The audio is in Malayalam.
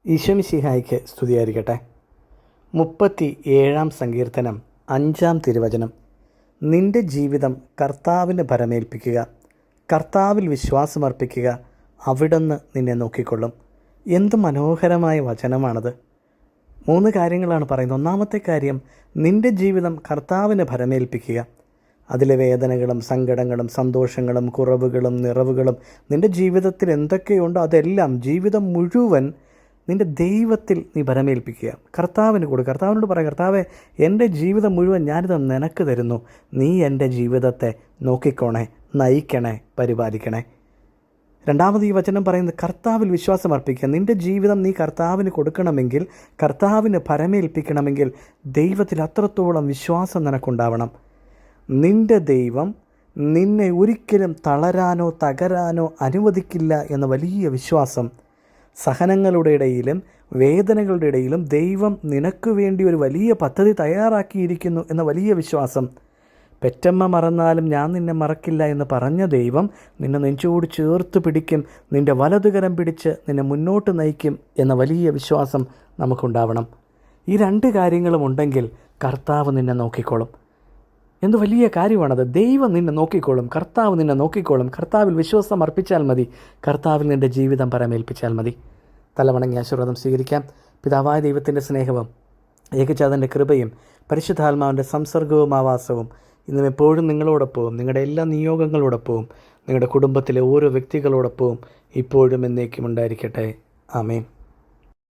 ഈശോമിശിഹായ്ക്ക് സ്തുതിയായിരിക്കട്ടെ. 37 സങ്കീർത്തനം 5 തിരുവചനം. നിന്റെ ജീവിതം കർത്താവിന് ഭരമേൽപ്പിക്കുക, കർത്താവിൽ വിശ്വാസമർപ്പിക്കുക, അവിടുന്ന് നിന്നെ നോക്കിക്കൊള്ളും. എന്ത് മനോഹരമായ വചനമാണത്. 3 കാര്യങ്ങളാണ് പറയുന്നത്. ഒന്നാമത്തെ കാര്യം, നിന്റെ ജീവിതം കർത്താവിന് ഭരമേൽപ്പിക്കുക. അതിലെ വേദനകളും സങ്കടങ്ങളും സന്തോഷങ്ങളും കുറവുകളും നിറവുകളും നിൻ്റെ ജീവിതത്തിൽ എന്തൊക്കെയുണ്ടോ അതെല്ലാം ജീവിതം മുഴുവൻ നിൻ്റെ ദൈവത്തിൽ നീ ഭരമേൽപ്പിക്കുക. കർത്താവിന് കൊടുക്കുക. കർത്താവിനോട് പറയുക, കർത്താവേ, എൻ്റെ ജീവിതം മുഴുവൻ ഞാനിത് നിനക്ക് തരുന്നു. നീ എൻ്റെ ജീവിതത്തെ നോക്കിക്കോണേ, നയിക്കണേ, പരിപാലിക്കണേ. രണ്ടാമത് ഈ വചനം പറയുന്നത് കർത്താവിൽ വിശ്വാസം അർപ്പിക്കുക. നിൻ്റെ ജീവിതം നീ കർത്താവിന് കൊടുക്കണമെങ്കിൽ, കർത്താവിന് ഭരമേൽപ്പിക്കണമെങ്കിൽ ദൈവത്തിൽ അത്രത്തോളം വിശ്വാസം നിനക്കുണ്ടാവണം. നിൻ്റെ ദൈവം നിന്നെ ഒരിക്കലും തളരാനോ തകരാനോ അനുവദിക്കില്ല എന്ന വലിയ വിശ്വാസം. സഹനങ്ങളുടെ ഇടയിലും വേദനകളുടെ ഇടയിലും ദൈവം നിനക്ക് വേണ്ടി ഒരു വലിയ പദ്ധതി തയ്യാറാക്കിയിരിക്കുന്നു എന്ന വലിയ വിശ്വാസം. പെറ്റമ്മ മറന്നാലും ഞാൻ നിന്നെ മറക്കില്ല എന്ന് പറഞ്ഞ ദൈവം നിന്നെ നെഞ്ചോട് ചേർത്ത് പിടിക്കും, നിൻ്റെ വലതുകരം പിടിച്ച് നിന്നെ മുന്നോട്ട് നയിക്കും എന്ന വലിയ വിശ്വാസം നമുക്കുണ്ടാവണം. ഈ 2 കാര്യങ്ങളും ഉണ്ടെങ്കിൽ കർത്താവ് നിന്നെ നോക്കിക്കോളും. എന്ത് വലിയ കാര്യമാണത്. ദൈവം നിന്നെ നോക്കിക്കോളും, കർത്താവ് നിന്നെ നോക്കിക്കോളും. കർത്താവിൽ വിശ്വാസം അർപ്പിച്ചാൽ മതി, കർത്താവിൽ നിൻ്റെ ജീവിതം പരമേൽപ്പിച്ചാൽ മതി. തലവണങ്ങി ആശീർവാദം സ്വീകരിക്കാം. പിതാവായ ദൈവത്തിൻ്റെ സ്നേഹവും ഏകജാതൻ്റെ കൃപയും പരിശുദ്ധാത്മാവിൻ്റെ സംസർഗവും ആവാസവും ഇന്നും എപ്പോഴും നിങ്ങളോടൊപ്പവും, നിങ്ങളുടെ എല്ലാ നിയോഗങ്ങളോടൊപ്പവും, നിങ്ങളുടെ കുടുംബത്തിലെ ഓരോ വ്യക്തികളോടൊപ്പവും ഇപ്പോഴും എന്നേക്കും ഉണ്ടായിരിക്കട്ടെ. ആമേൻ.